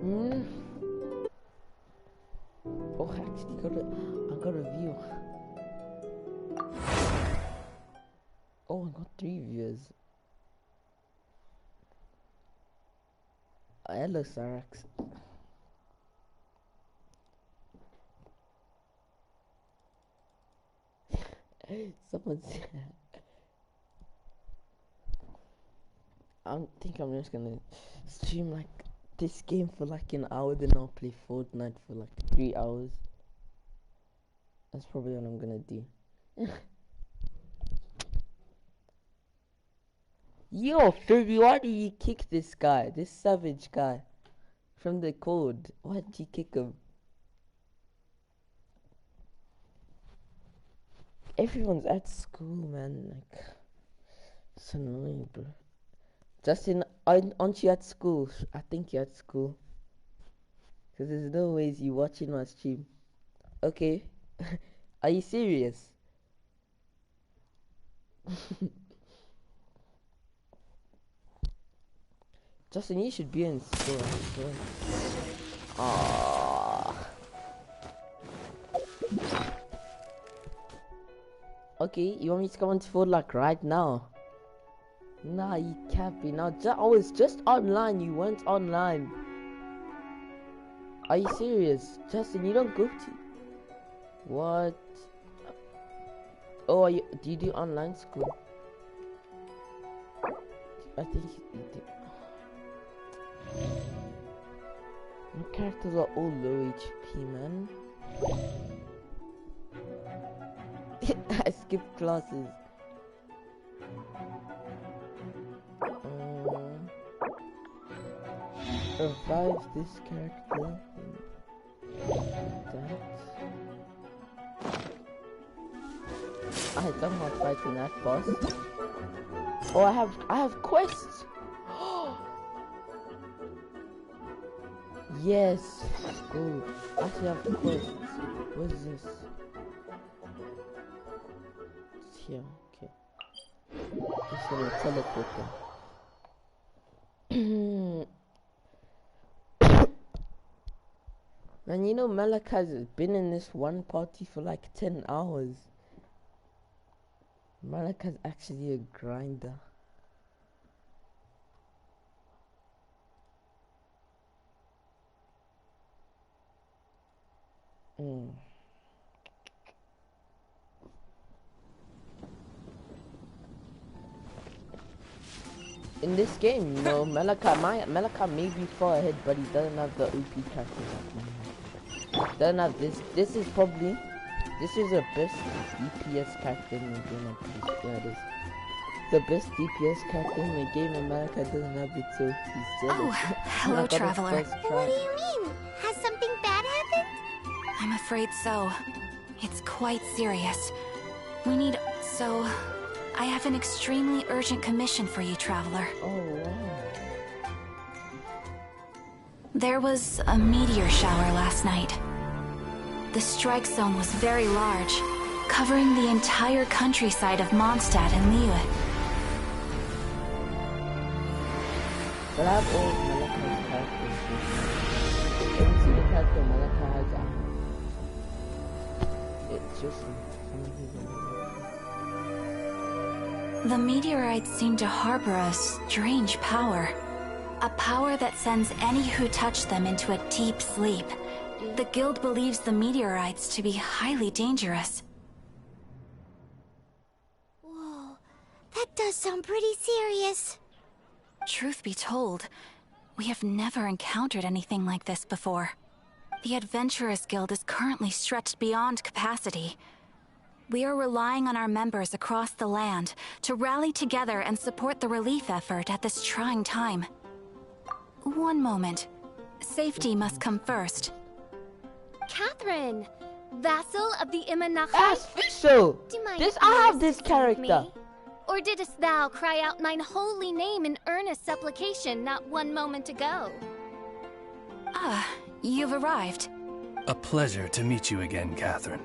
Hmm. Oh, I actually I got a view. Oh, I got 3 views. Hello, Sarax. Someone said, I think I'm just gonna stream like this game for like an hour, then I'll play Fortnite for like 3 hours. That's probably what I'm gonna do. Yo, Phoebe, why did you kick this guy? This savage guy from the code. Why did you kick him? Everyone's at school, man. Like, it's annoying, bro. Justin, aren't you at school? I think you're at school. Because there's no ways you watching my stream. Okay. Are you serious? Justin, you should be in school. Aww. Okay, you want me to come on to Fortnite right now? Nah, you can't be now. I was just online. You weren't online. Are you serious? Justin, you don't go to... What? Oh, do you do online school? I think you do. My characters are all low HP, man. I skipped classes. Revive this character. That. I'm not fighting that boss. Oh, I have quests. Yes, let's go. I actually have quests. What is this? It's here. Okay. Just gonna teleport them. Man, you know Malaka's been in this one party for like 10 hours. Malaka's actually a grinder. In this game, you know, Malaka may be far ahead, but he doesn't have the OP character. Doesn't have this. This is the best DPS character in the game. Yeah, it is. The best DPS character in the game, and Malaka doesn't have it, so he's jealous. Oh, hello, Traveler. What do you mean? Has something bad happened? I'm afraid so. It's quite serious. I have an extremely urgent commission for you, Traveler. Oh, wow. There was a meteor shower last night. The strike zone was very large, covering the entire countryside of Mondstadt and Liyue. But I have all Malaka's characters. Every single character Malaka has, it's just The meteorites seem to harbor a strange power. A power that sends any who touch them into a deep sleep. The guild believes the meteorites to be highly dangerous. Whoa, that does sound pretty serious. Truth be told, we have never encountered anything like this before. The Adventurers Guild is currently stretched beyond capacity. We are relying on our members across the land to rally together and support the relief effort at this trying time. One moment. Safety must come first. Catherine, vassal of the Imanachai. That's official! I have this character. Me? Or didst thou cry out mine holy name in earnest supplication not one moment ago? Ah, you've arrived. A pleasure to meet you again, Catherine.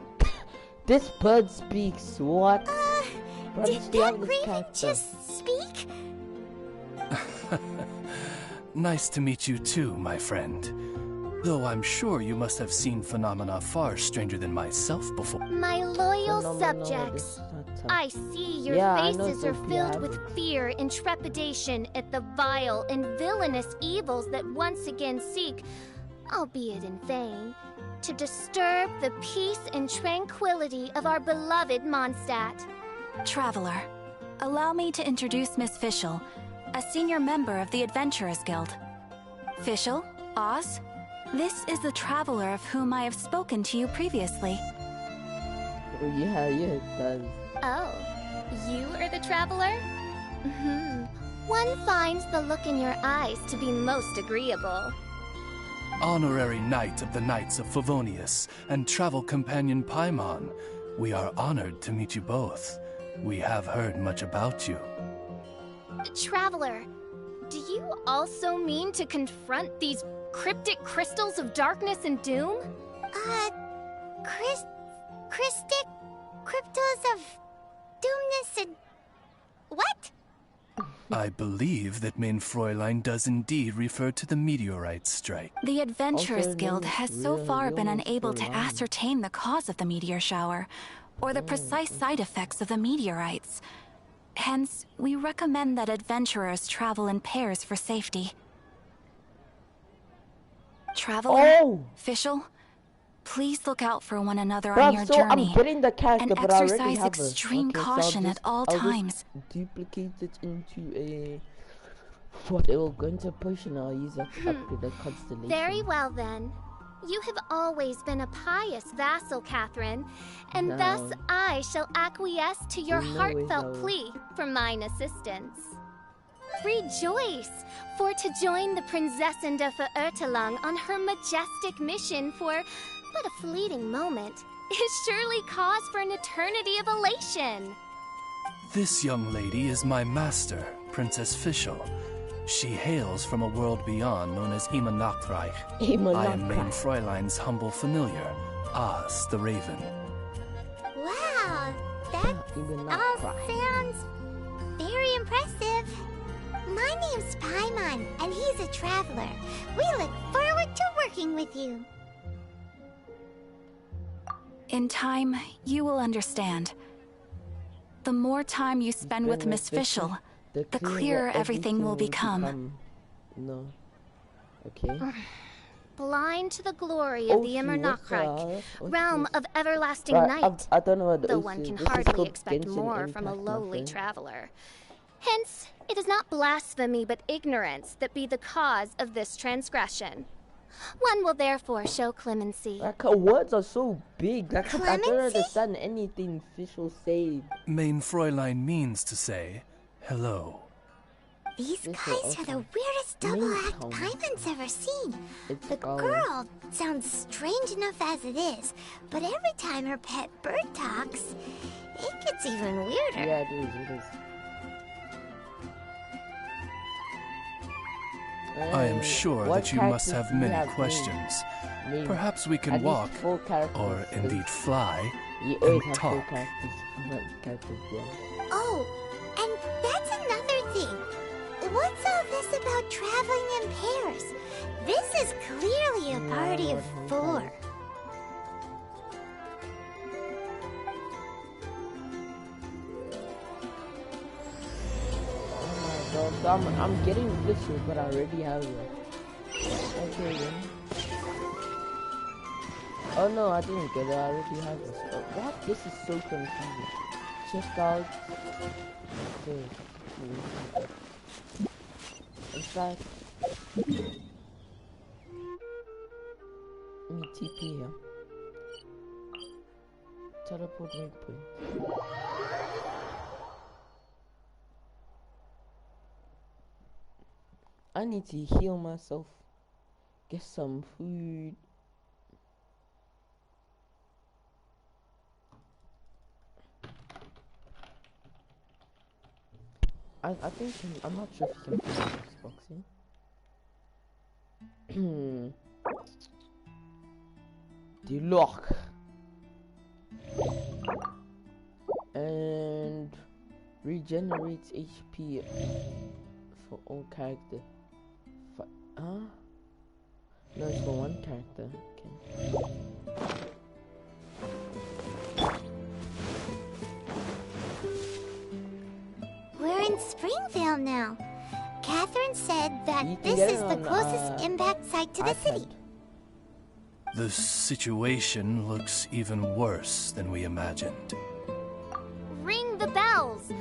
This bird speaks. What? Did that raven just speak? Nice to meet you too, my friend. Though I'm sure you must have seen phenomena far stranger than myself before. My loyal No, subjects, I see your Yeah, I know, faces are Sophia, filled I with have- fear and trepidation at the vile and villainous evils that once again seek, albeit in vain, to disturb the peace and tranquility of our beloved Mondstadt. Traveler, allow me to introduce Miss Fischl, a senior member of the Adventurers Guild. Fischl, Oz, this is the traveler of whom I have spoken to you previously. Oh, yeah, it does. Oh, you are the traveler? One finds the look in your eyes to be most agreeable. Honorary Knight of the Knights of Favonius and travel companion Paimon, we are honored to meet you both. We have heard much about you. Traveler, do you also mean to confront these cryptic crystals of darkness and doom? Crystic cryptos of doomness and... What? I believe that Main Fräulein does indeed refer to the meteorite strike. The Adventurers Also, Guild has so real- far been real unable to storyline. ascertain the cause of the meteor shower, or the precise side effects of the meteorites. Hence, we recommend that adventurers travel in pairs for safety. Traveler, Oh! Fischl, please look out for one another on Bruv, your so journey. I'm getting the character, and but I already exercise have extreme it. Okay, caution so at all I'll times. Just duplicate it into a... What, it will go into a potion, I'll use that to upgrade the constellation. Very well then. You have always been a pious vassal, Catherine, and No. thus I shall acquiesce to your No, heartfelt no. plea for mine assistance. Rejoice, for to join the Prinzessin de Verurteilung on her majestic mission for but a fleeting moment is surely cause for an eternity of elation. This young lady is my master, Princess Fischl. She hails from a world beyond known as Ima Nachtreich. I am Main Fräulein's humble familiar, Oz the Raven. Wow, that all sounds very impressive. My name's Paimon, and he's a traveler. We look forward to working with you. In time, you will understand. The more time you spend with Miss Fischl, the clearer everything will become. No. Okay. Blind to the glory of the Immer Nachtreich, realm of everlasting Right, night, I don't know what though this one is. can This is hardly called expect Genshin more from a Impact, my lowly friend. traveler. Hence, it is not blasphemy but ignorance that be the cause of this transgression. One will therefore show clemency. Like, her words are so big. Like, I don't Clemency? understand anything Fischl say. Main Fräulein means to say hello. These This is guys are the awesome. weirdest double act Mean Paimon's ever seen. It's The girl sounds strange enough as it is, but every time her pet bird talks, it gets even weirder. Yeah, it is. I am sure What that you must characters have do you many have questions. named? Perhaps we At can least walk, 4 characters. or indeed fly, You always and have 4 talk. characters. Not characters, yeah. Oh, and that's another thing. What's all this about traveling in pairs? This is clearly a party of 4. Oh my god, so I'm getting Fischl, but I already have it. Okay then. Oh no, I didn't get it, I already have this. What? This is so confusing. Check out this. In fact, let me TP here. Teleport waypoint. I need to heal myself. Get some food. I think I'm not sure if you can play Xbox, The lock. And regenerates HP for all character. No, it's for one character. Okay. We're in Springvale now. Catherine said that this is the closest impact site to the city. The situation looks even worse than we imagined. Ring the bells!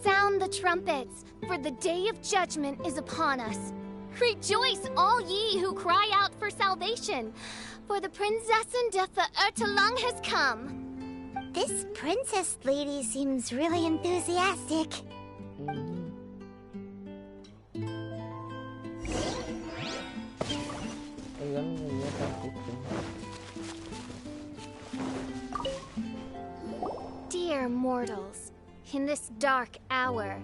Sound the trumpets, for the day of judgment is upon us. Rejoice, all ye who cry out for salvation, for the Prinzessin de Ertelang has come. This princess lady seems really enthusiastic. Dear mortals, in this dark hour,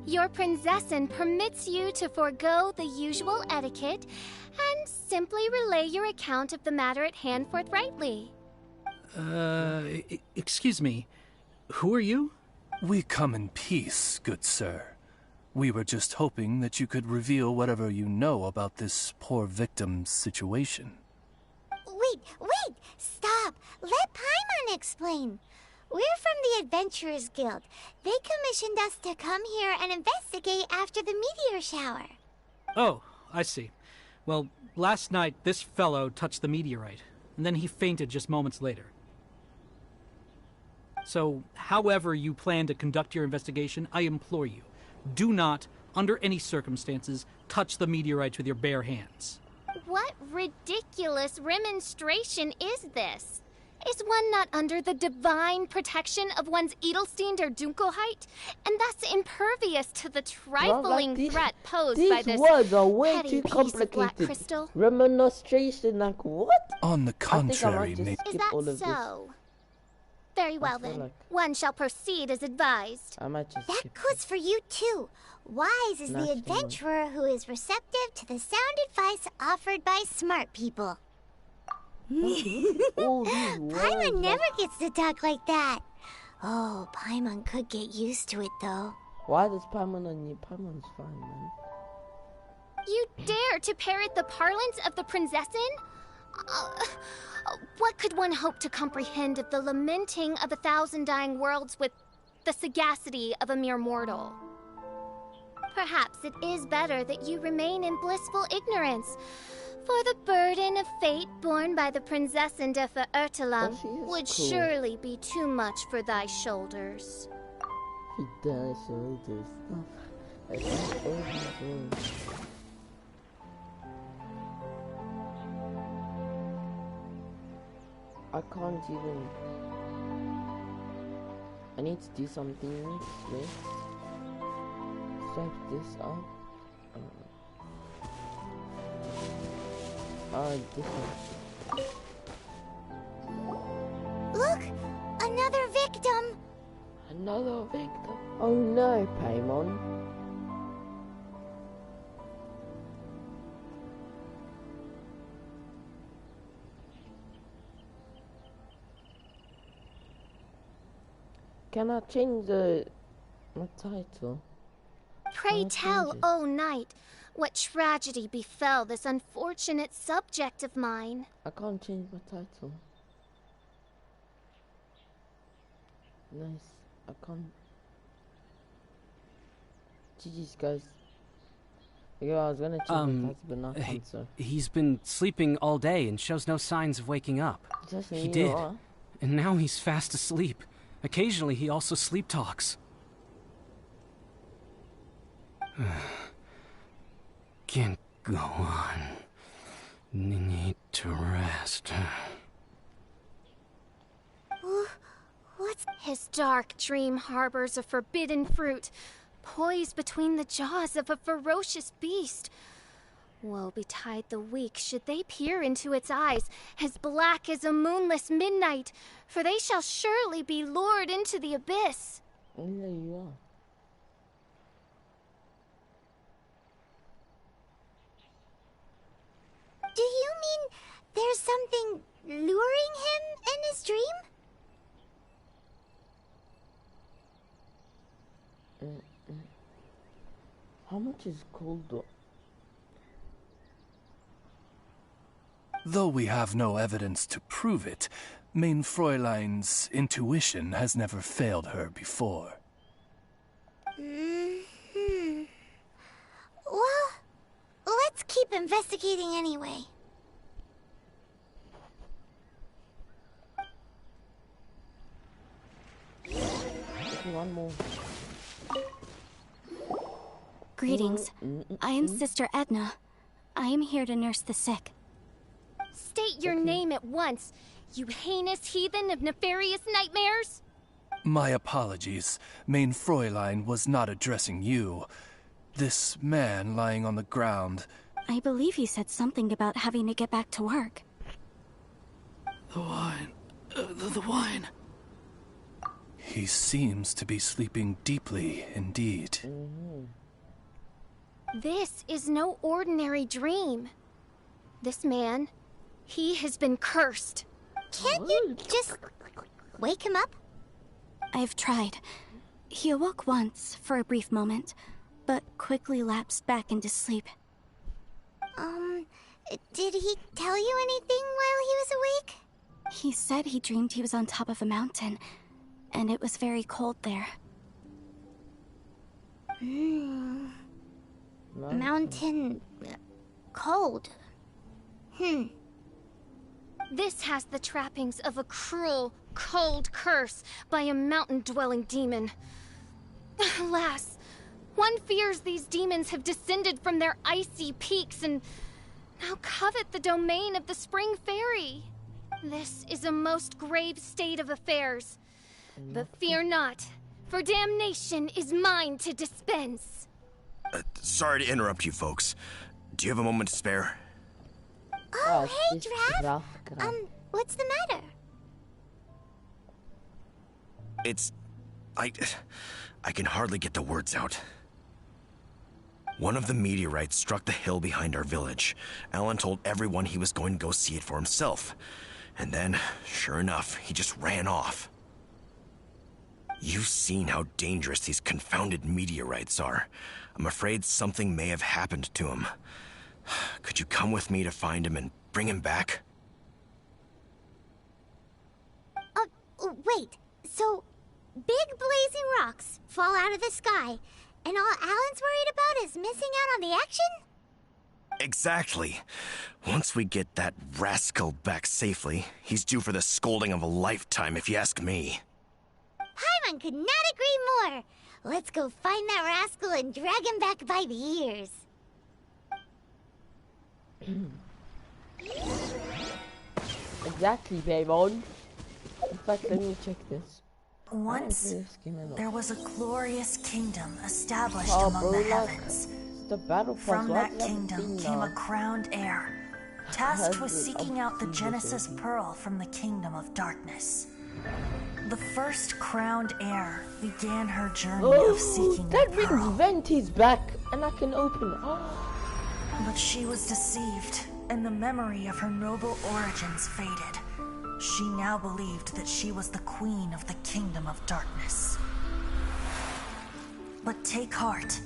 your Prinzessin permits you to forego the usual etiquette and simply relay your account of the matter at hand forthrightly. Excuse me. Who are you? We come in peace, good sir. We were just hoping that you could reveal whatever you know about this poor victim's situation. Wait! Stop! Let Paimon explain. We're from the Adventurers Guild. They commissioned us to come here and investigate after the meteor shower. Oh, I see. Well, last night this fellow touched the meteorite, and then he fainted just moments later. So, however you plan to conduct your investigation, I implore you, do not, under any circumstances, touch the meteorites with your bare hands. What ridiculous remonstration is this? Is one not under the divine protection of one's Edelstein der Dunkelheit, and thus impervious to the trifling threat posed by this words are way petty too piece of black complicated. crystal? Remonstration, like what? On the contrary, Is that so? Very well then. One shall proceed as advised. I might just That goes for you too. Wise is the adventurer who is receptive to the sound advice offered by smart people. Paimon never gets to talk like that. Oh, Paimon could get used to it though. Why does Paimon on you? Paimon's fine, man. You dare to parrot the parlance of the Prinzessin? What could one hope to comprehend of the lamenting of 1,000 dying worlds with the sagacity of a mere mortal? Perhaps it is better that you remain in blissful ignorance, for the burden of fate borne by the Prinzessin de Ertelang would surely be too much for thy shoulders. Shoulders. I can't even. I need to do something. Wait. Swipe this up. This one. Look! Another victim! Another victim. Oh no, Paimon. Can I change my title? Pray tell, O knight, what tragedy befell this unfortunate subject of mine? I can't change my title. Nice. I can't. GG's, guys. Yeah, I was gonna change my title, but not so. He's been sleeping all day and shows no signs of waking up. He did. And now he's fast asleep. Occasionally, he also sleep talks. Can't go on. Need to rest. What's... His dark dream harbors a forbidden fruit, poised between the jaws of a ferocious beast. Woe betide the weak should they peer into its eyes, as black as a moonless midnight, for they shall surely be lured into the abyss. Oh, there you are. Do you mean there's something luring him in his dream? How much is gold? Though we have no evidence to prove it, Mein Fräulein's intuition has never failed her before. Well, let's keep investigating anyway. One more. Greetings. I am Sister Edna. I am here to nurse the sick. State your name at once, you heinous heathen of nefarious nightmares! My apologies. Mein Fräulein was not addressing you. This man lying on the ground... I believe you said something about having to get back to work. The wine. The wine. He seems to be sleeping deeply indeed. This is no ordinary dream. This man, he has been cursed. Can't you just wake him up? I've tried. He awoke once for a brief moment, but quickly lapsed back into sleep. Did he tell you anything while he was awake? He said he dreamed he was on top of a mountain, and it was very cold there. Mountain... cold. This has the trappings of a cruel, cold curse by a mountain-dwelling demon. Alas, one fears these demons have descended from their icy peaks and now covet the domain of the Spring Fairy. This is a most grave state of affairs. But fear not, for damnation is mine to dispense. Sorry to interrupt you folks. Do you have a moment to spare? Oh, hey, Drav. What's the matter? I can hardly get the words out. One of the meteorites struck the hill behind our village. Alan told everyone he was going to go see it for himself. And then, sure enough, he just ran off. You've seen how dangerous these confounded meteorites are. I'm afraid something may have happened to him. Could you come with me to find him and bring him back? Wait. So, big blazing rocks fall out of the sky, and all Alan's worried about is missing out on the action? Exactly. Once we get that rascal back safely, he's due for the scolding of a lifetime, if you ask me. Paimon could not agree more. Let's go find that rascal and drag him back by the ears. Exactly, Paimon. In fact, let me check this. Once, there was a glorious kingdom established among the heavens. The battle pass. From that kingdom came a crowned heir, tasked with seeking out the Genesis Pearl from the kingdom of darkness. The first crowned heir began her journey of seeking the pearl. That means Venti's back, and I can open it. But she was deceived, and the memory of her noble origins faded. She now believed that she was the queen of the kingdom of darkness. But take heart.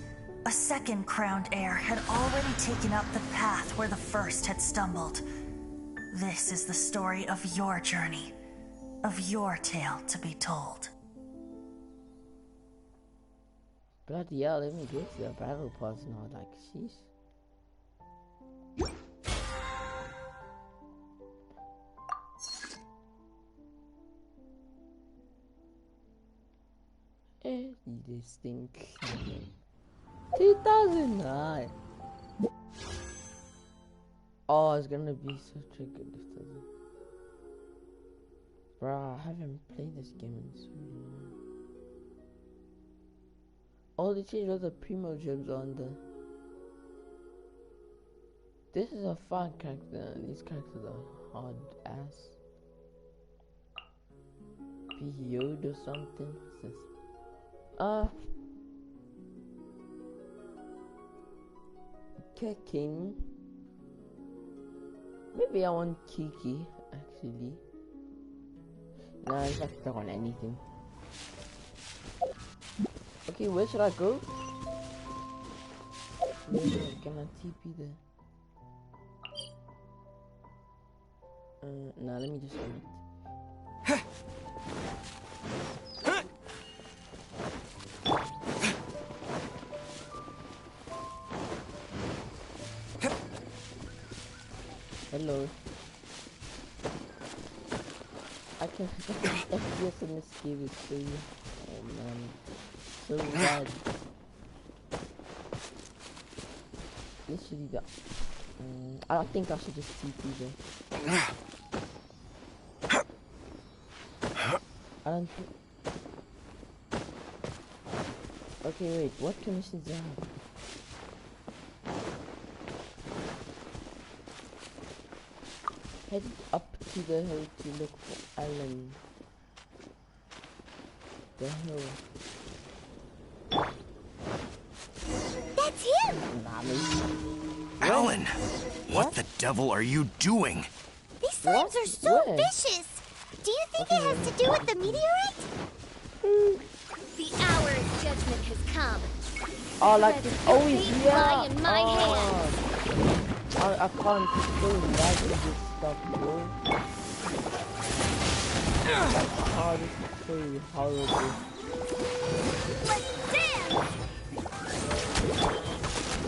A second crowned heir had already taken up the path where the first had stumbled. This is the story of your journey, of your tale to be told. Bloody hell, let me get to the battle pass now, like, sheesh. This thing. 2009. Oh, it's gonna be such a good decision. Bruh, I haven't played this game in so long. Oh, they changed all the primo gems on the... This is a fun character, and these characters are hard ass. Yod or something. Kicking. Maybe I want Kiki, actually. Nah, in fact, I don't want anything. Okay, where should I go? Maybe I'm gonna TP there. Nah, let me just run it. Hello. I can FPS in this game is so, oh man, so bad. Literally that. I think I should just TP though. I don't think. Okay, wait. What conditions do I have? Head up to the hill to look for Alan. The hill. That's him! Alan! What the devil are you doing? These slimes are so vicious! Do you think it has to do with the meteorite? The hour of judgment has come. Oh, like this. Oh, yeah! In my hands. I can't control that with this stuff, bro. Oh, this is so horrible. Let's dance!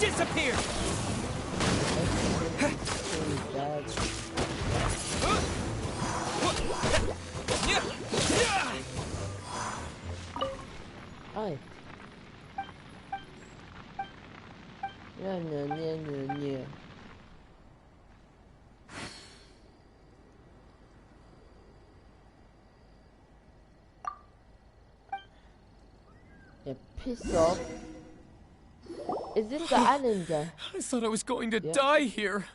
Disappear! So bad. Hi. Yeah. Yeah, piss off. Is this the island guy? I thought I was going to die here.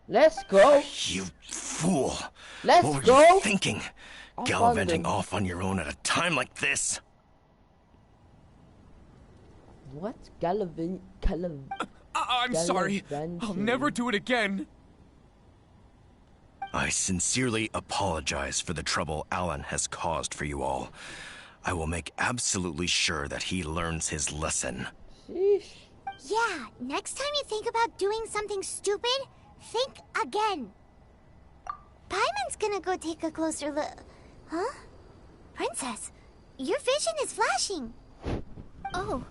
Let's go. You fool. Let's what were go. you thinking? Gallivanting off on your own at a time like this? What? I'm sorry. I'll never do it again. I sincerely apologize for the trouble Alan has caused for you all. I will make absolutely sure that he learns his lesson. Sheesh. Yeah, next time you think about doing something stupid, think again. Paimon's gonna go take a closer look. Huh? Princess, your vision is flashing. Oh,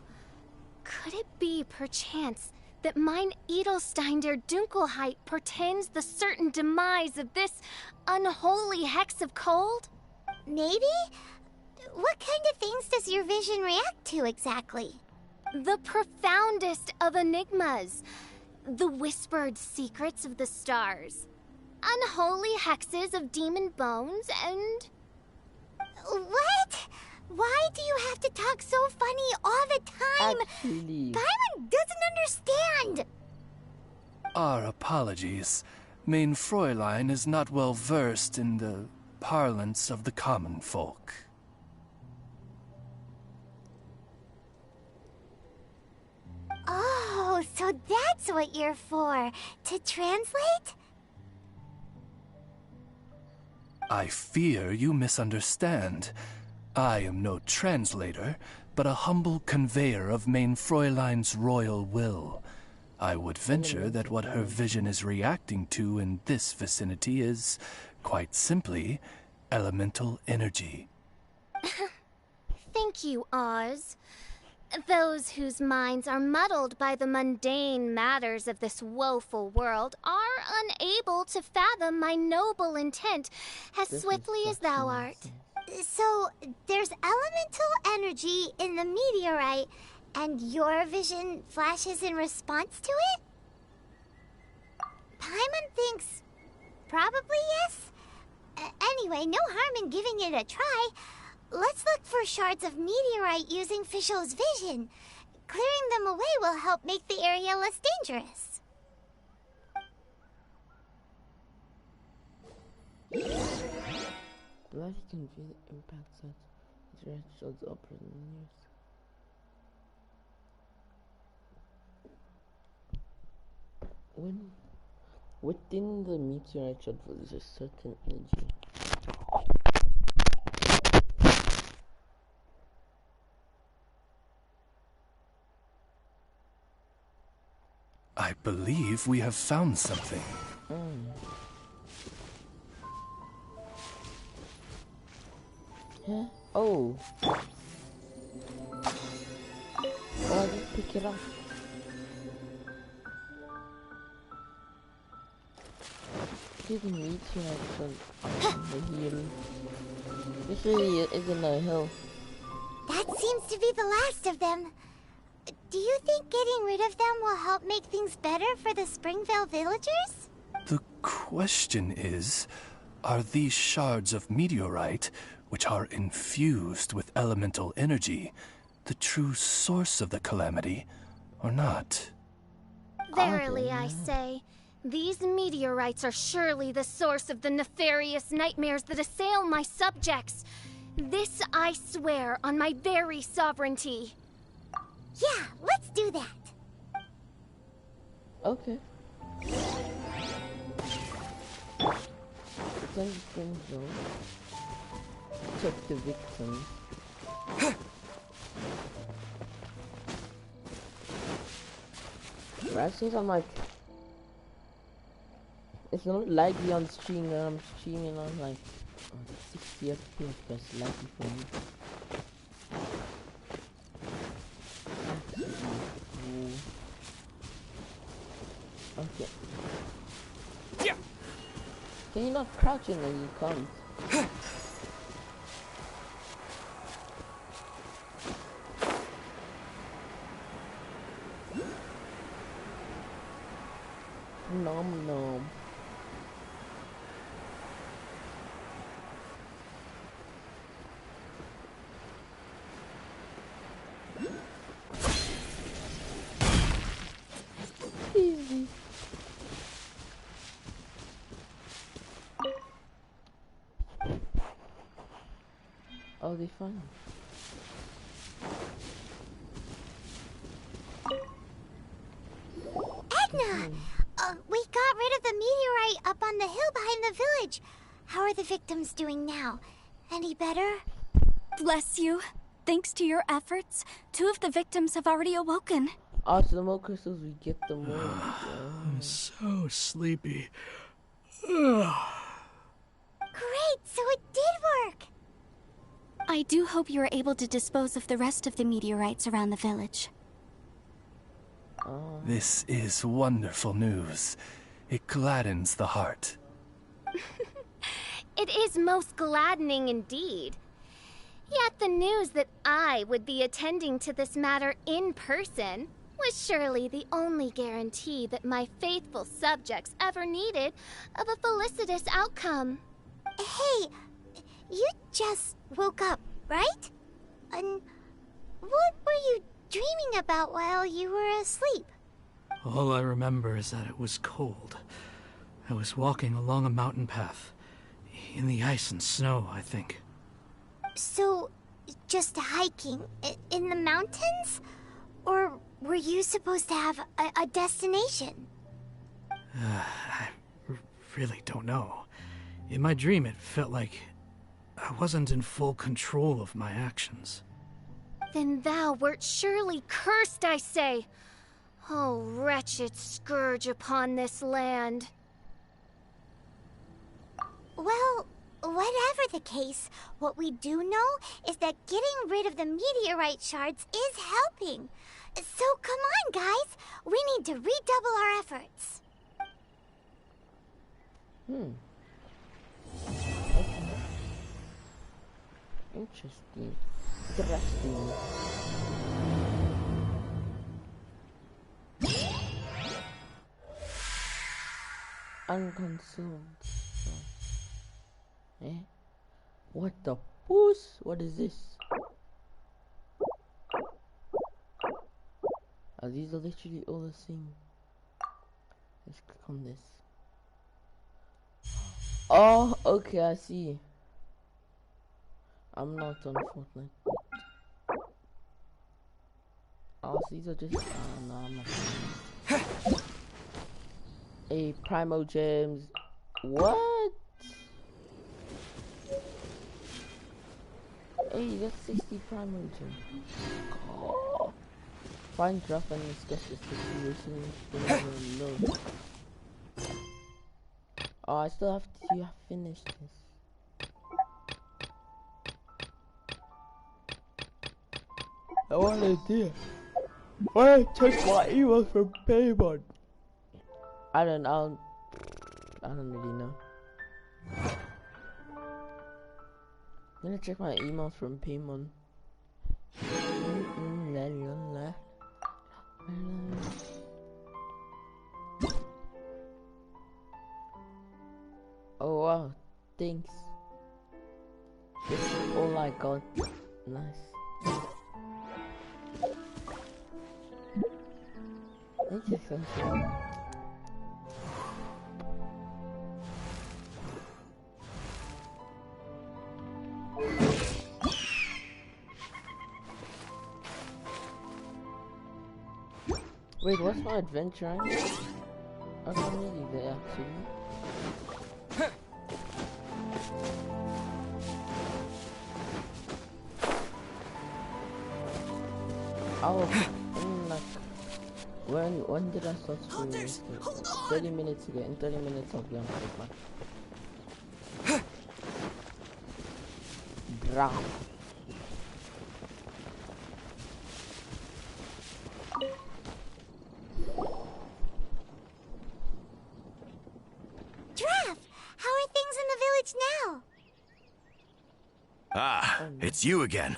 could it be, perchance, that mine Edelstein der Dunkelheit portends the certain demise of this unholy hex of cold? Maybe? What kind of things does your vision react to exactly? The profoundest of enigmas. The whispered secrets of the stars. Unholy hexes of demon bones and... What? Why do you have to talk so funny all the time? Actually, Paimon doesn't understand! Our apologies. Mein Fräulein is not well versed in the parlance of the common folk. Oh, so that's what you're for. To translate? I fear you misunderstand. I am no translator, but a humble conveyor of Mein Fräulein's royal will. I would venture that what her vision is reacting to in this vicinity is, quite simply, elemental energy. Thank you, Oz. Those whose minds are muddled by the mundane matters of this woeful world are unable to fathom my noble intent as swiftly as thou art. So, there's elemental energy in the meteorite, and your vision flashes in response to it? Paimon thinks probably yes. Anyway, no harm in giving it a try. Let's look for shards of meteorite using Fischl's vision. Clearing them away will help make the area less dangerous. blood can feel the impacts that his red shards operate in the news. Within the meteorite shard was a certain energy. I believe we have found something. Huh? Oh. Oh, I just pick it up. See the meteorites on the hill. This really isn't a hill. That seems to be the last of them. Do you think getting rid of them will help make things better for the Springvale villagers? The question is, are these shards of meteorite, which are infused with elemental energy, the true source of the calamity, or not? Verily, I say, these meteorites are surely the source of the nefarious nightmares that assail my subjects. This I swear on my very sovereignty. Yeah, let's do that. Okay. Check the victims. Right, since I'm like, it's not laggy on stream, and I'm streaming on like 60 FPS, that's laggy for me. Okay. Yeah. Can you not crouch in when you can't? Nom nom. Easy. Oh, they fun. Edna! We got rid of the meteorite up on the hill behind the village. How are the victims doing now? Any better? Bless you. Thanks to your efforts, 2 of the victims have already awoken. Oh, so the more crystals we get, the more. I'm so sleepy. Great, so it did work. I do hope you are able to dispose of the rest of the meteorites around the village. This is wonderful news. It gladdens the heart. It is most gladdening indeed. Yet the news that I would be attending to this matter in person was surely the only guarantee that my faithful subjects ever needed of a felicitous outcome. Hey, you just woke up, right? And what were you dreaming about while you were asleep? All I remember is that it was cold. I was walking along a mountain path. In the ice and snow, I think. So, just hiking in the mountains? Or were you supposed to have a destination? I really don't know. In my dream, it felt like I wasn't in full control of my actions. Then thou wert surely cursed, I say. Oh, wretched scourge upon this land. Well, whatever the case, what we do know is that getting rid of the meteorite shards is helping. So come on, guys. We need to redouble our efforts. Interesting. Interesting. Unconsumed. Eh? What the puss? What is this? Oh, these are literally all the same. Let's click on this. Oh, okay, I see. I'm not on Fortnite. Oh, so these are just. No, I'm not. Hey, Primo Gems. What? Hey, that's 60 Primo Gems. Oh. Find Gruff and discuss the situation. No. Oh, I still have to finish this. I wanna do. Wanna check my emails from Paimon. I don't really know. I'm gonna check my emails from Paimon. Oh wow, thanks. This is all I got. Nice. Thank you so much. Wait, what's my adventure? I'm not really there actually. Oh, like, when did I start streaming? 30 minutes ago. In 30 minutes I'll be on Facebook. Bra. Draff, how are things in the village now? Ah, it's you again.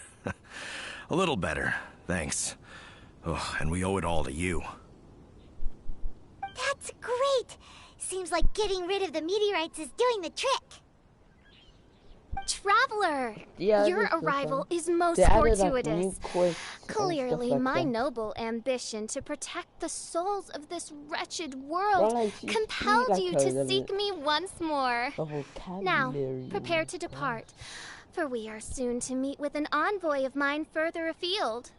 A little better, thanks. Oh, and we owe it all to you. That's great! Seems like getting rid of the meteorites is doing the trick. Traveler! Yeah, your arrival is most fortuitous. Clearly, my noble ambition to protect the souls of this wretched world compelled you to seek me once more. Now, prepare to depart, for we are soon to meet with an envoy of mine further afield.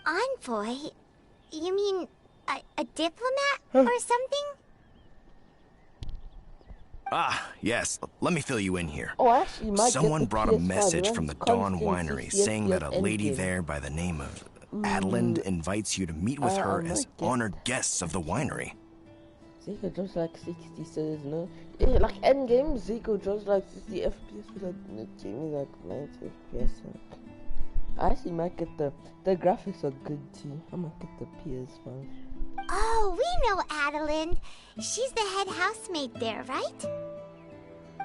Envoy? You mean a diplomat or something? Ah, yes. Let me fill you in here. Oh, actually, someone brought a message from the Dawn Winery saying that a lady there by the name of Adalind invites you to meet with her as honored guests of the winery. Zico just like 60 says no. Yeah, like endgame, Zico just like 60 FPS with like Jamie like 90 FPS. I actually might get the graphics are good too. I might get the PS5. Oh, we know Adalind. She's the head housemaid there, right?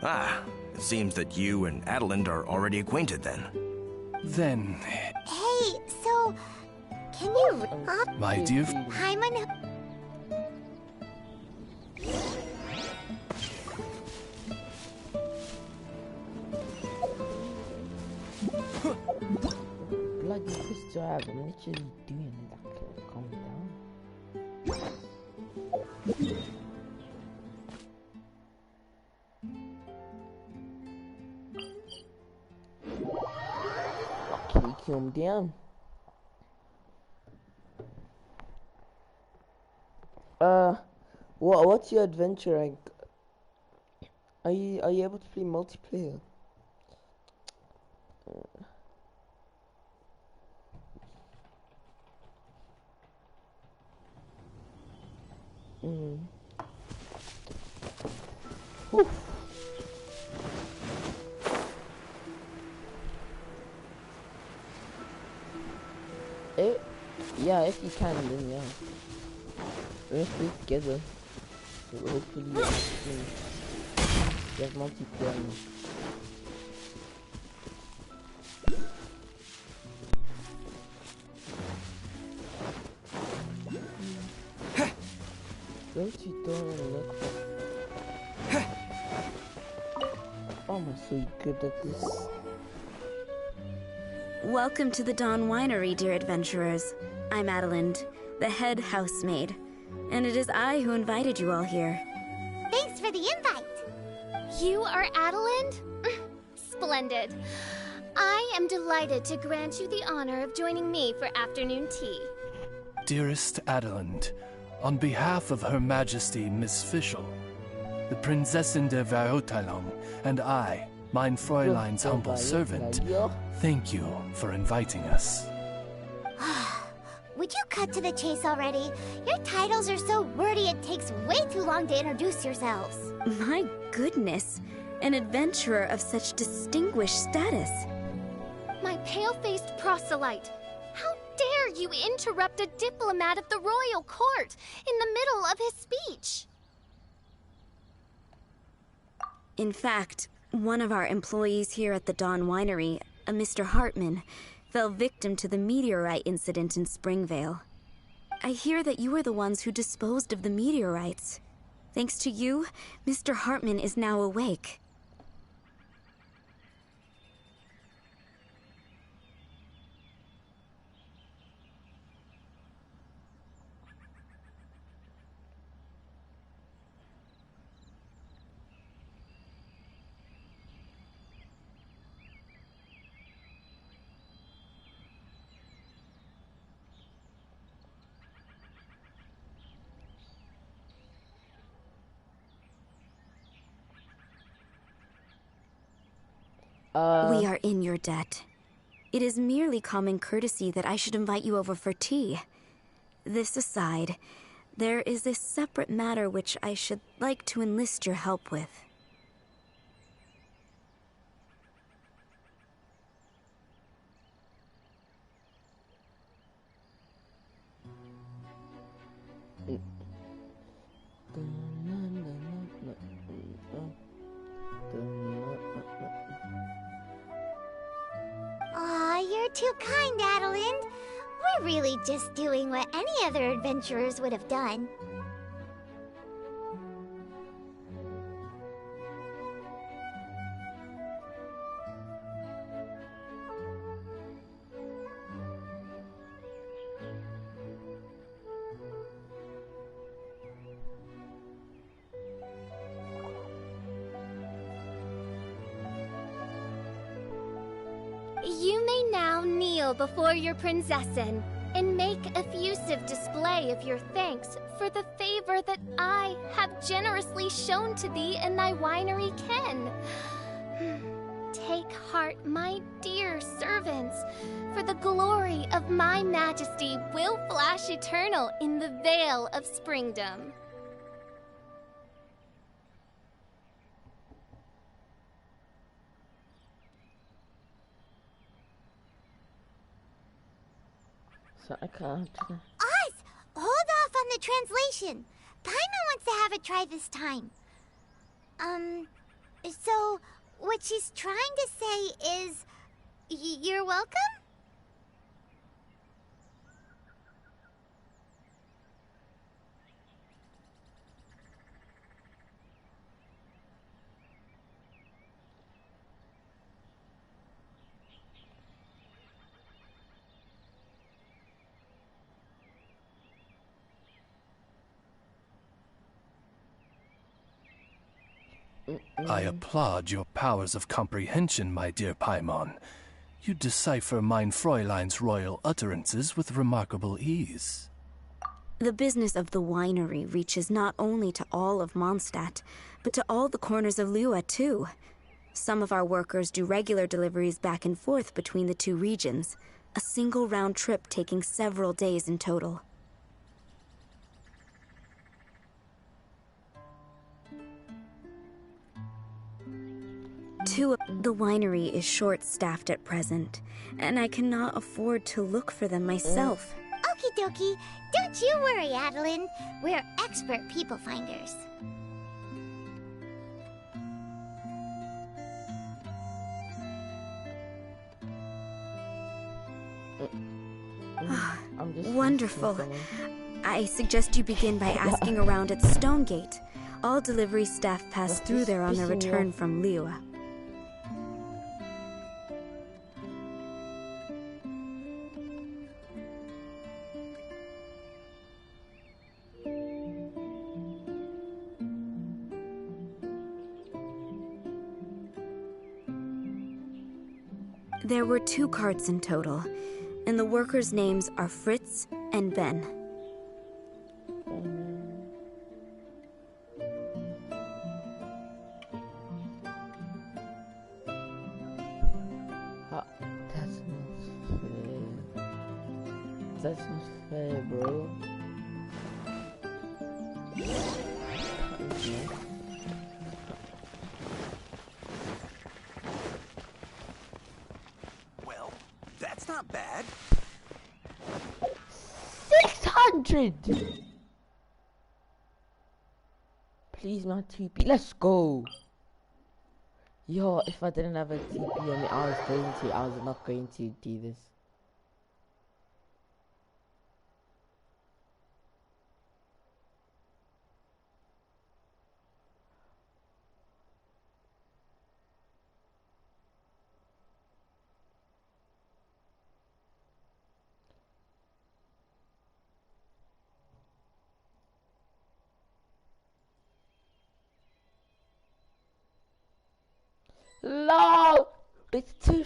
Ah, it seems that you and Adalind are already acquainted then. Then... Hey, so... Can you... My dear... Paimon... Bloody Crystal, I'm literally doing that. Calm down. Okay, calm down. What's your adventure rank? Are you able to play multiplayer? Yeah, if you can, then yeah. Let's play together. So hopefully you have multiplayer. Don't you look for... Oh, I'm so good at this. Welcome to the Dawn Winery, dear adventurers. I'm Adalind, the head housemaid, and it is I who invited you all here. Thanks for the invite. You are Adalind? Splendid. I am delighted to grant you the honor of joining me for afternoon tea. Dearest Adalind, on behalf of Her Majesty Miss Fischl, the Prinzessin der Verurteilung, and I, mein Fräulein's humble servant, thank you for inviting us. Would you cut to the chase already? Your titles are so wordy it takes way too long to introduce yourselves. My goodness, an adventurer of such distinguished status. My pale-faced proselyte! How dare you interrupt a diplomat of the royal court in the middle of his speech? In fact, one of our employees here at the Dawn Winery, a Mr. Hartman, fell victim to the meteorite incident in Springvale. I hear that you were the ones who disposed of the meteorites. Thanks to you, Mr. Hartman is now awake. We are in your debt. It is merely common courtesy that I should invite you over for tea. This aside, there is a separate matter which I should like to enlist your help with. Aw, you're too kind, Adalind. We're really just doing what any other adventurers would have done. You may now kneel before your Prinzessin and make effusive display of your thanks for the favor that I have generously shown to thee in thy winery ken. Take heart, my dear servants, for the glory of my majesty will flash eternal in the Vale of Springdom. So I can't. Oz! Hold off on the translation. Paimon wants to have a try this time. So what she's trying to say is, you're welcome? I applaud your powers of comprehension, my dear Paimon. You decipher mein Fräulein's royal utterances with remarkable ease. The business of the winery reaches not only to all of Mondstadt, but to all the corners of Liyue, too. Some of our workers do regular deliveries back and forth between the two regions, a single round trip taking several days in total. The winery is short-staffed at present, and I cannot afford to look for them myself. Okie dokie. Don't you worry, Adalind. We're expert people finders. Wonderful. I suggest you begin by asking around at Stonegate. All delivery staff pass through there on their return from Liyue. There were 2 carts in total, and the workers' names are Fritz and Ben. That's not fair, bro. Well, 100. Please not TP. Let's go. Yo, if I didn't have a TP, I mean, I was not going to do this. No, it's too.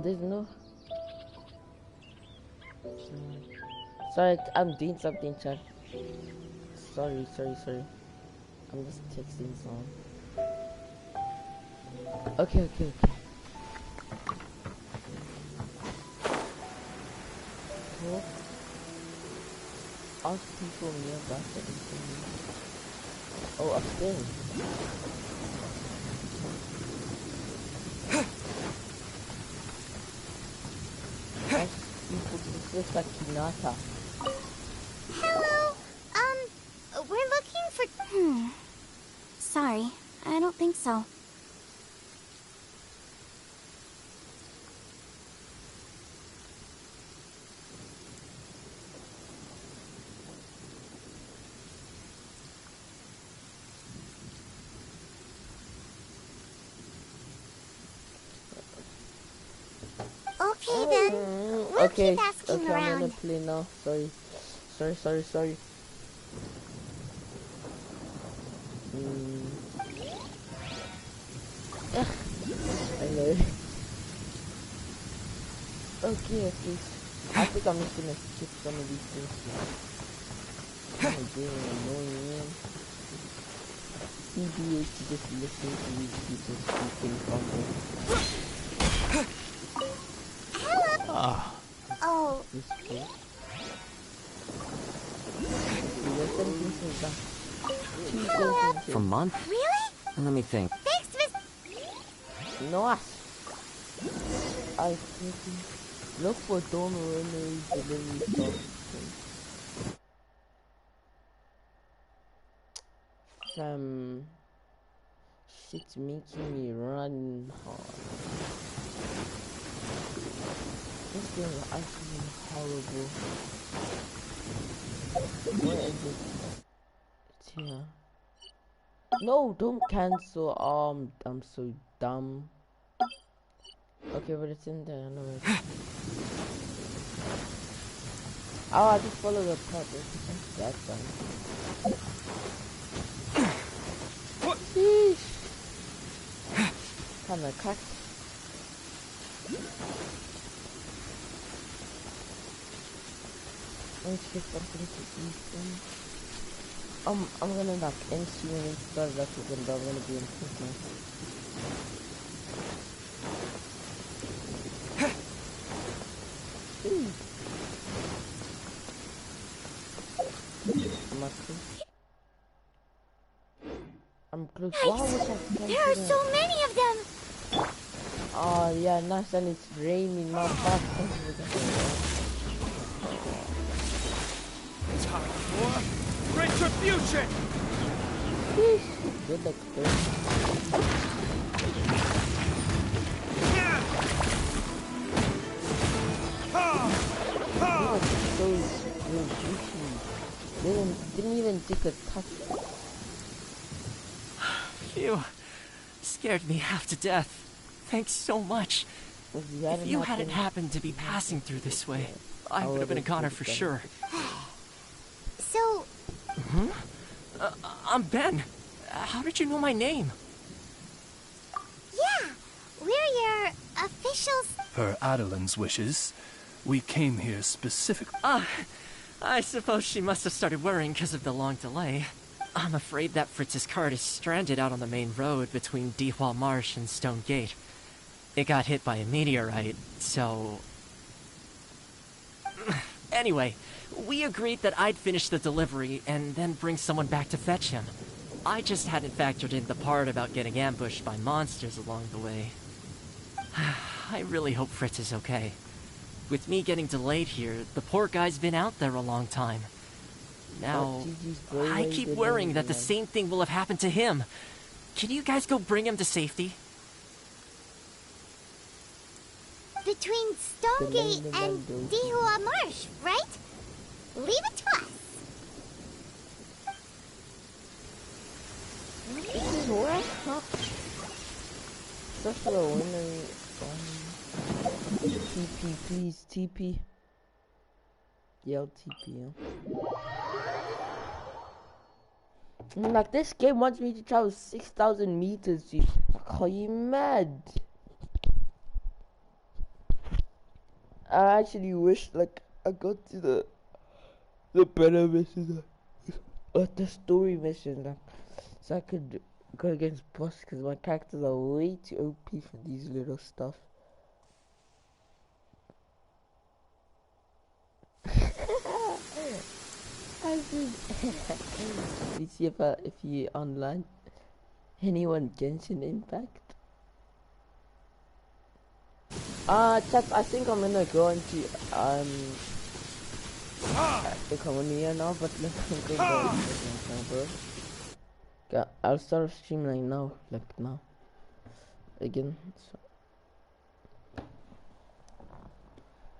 There's no. Sorry, I'm doing something, chat. Sorry. I'm just texting someone. Okay. So, ask people nearby for information. Oh, upstairs. Looks like Hinata. Hello. We're looking for. Sorry, I don't think so. Okay then. We'll keep asking around. I'm gonna play now. Sorry. Hello. Okay. I think I'm just gonna skip some of these things. I'm getting annoying, man. CBA to just listen to these people speaking properly. Oh. For month? Really? Let me think. Thanks, Miss. Nice. I think look for donor delivery stuff. Shit's making me run hard. This game is actually horrible. Where is it? It's here. No, don't cancel. I'm so dumb. Okay, but it's in there. No, oh, I just follow the purpose. That's done. Sheesh. Kinda cracked. Let's get something to eat then. I'm gonna knock end soon and start that again, but I'm gonna be in Christmas. I'm close. Wow, there are so many of them! Oh yeah, nice, and it's raining, not fast. Time for retribution! Good luck, dude. Didn't even take a touch. Phew. Scared me half to death. Thanks so much. If you hadn't happened to be passing through this way, I would have been a goner for sure. So... I'm Ben. How did you know my name? Yeah, we're your officials. Per Adelin's wishes, we came here specifically. I suppose she must have started worrying because of the long delay. I'm afraid that Fritz's cart is stranded out on the main road between Dihua Marsh and Stone Gate. It got hit by a meteorite, so... Anyway, we agreed that I'd finish the delivery and then bring someone back to fetch him. I just hadn't factored in the part about getting ambushed by monsters along the way. I really hope Fritz is okay. With me getting delayed here, the poor guy's been out there a long time. Now, I keep worrying that the same thing will have happened to him. Can you guys go bring him to safety? Between Stonegate and Dihua Marsh, right? Leave it to us. What? Such a winner. TP, please, TP. Yell TP, Like, this game wants me to travel 6,000 meters, dude. Are you mad? I actually wish, like, I got to the better mission, the story mission, like, so I could go against boss, because my characters are way too OP for these little stuff. You see if you online anyone Genshin Impact. Chat, I think I'm gonna go into the community now, but let's go, bro. I'll start streaming like now, again. So.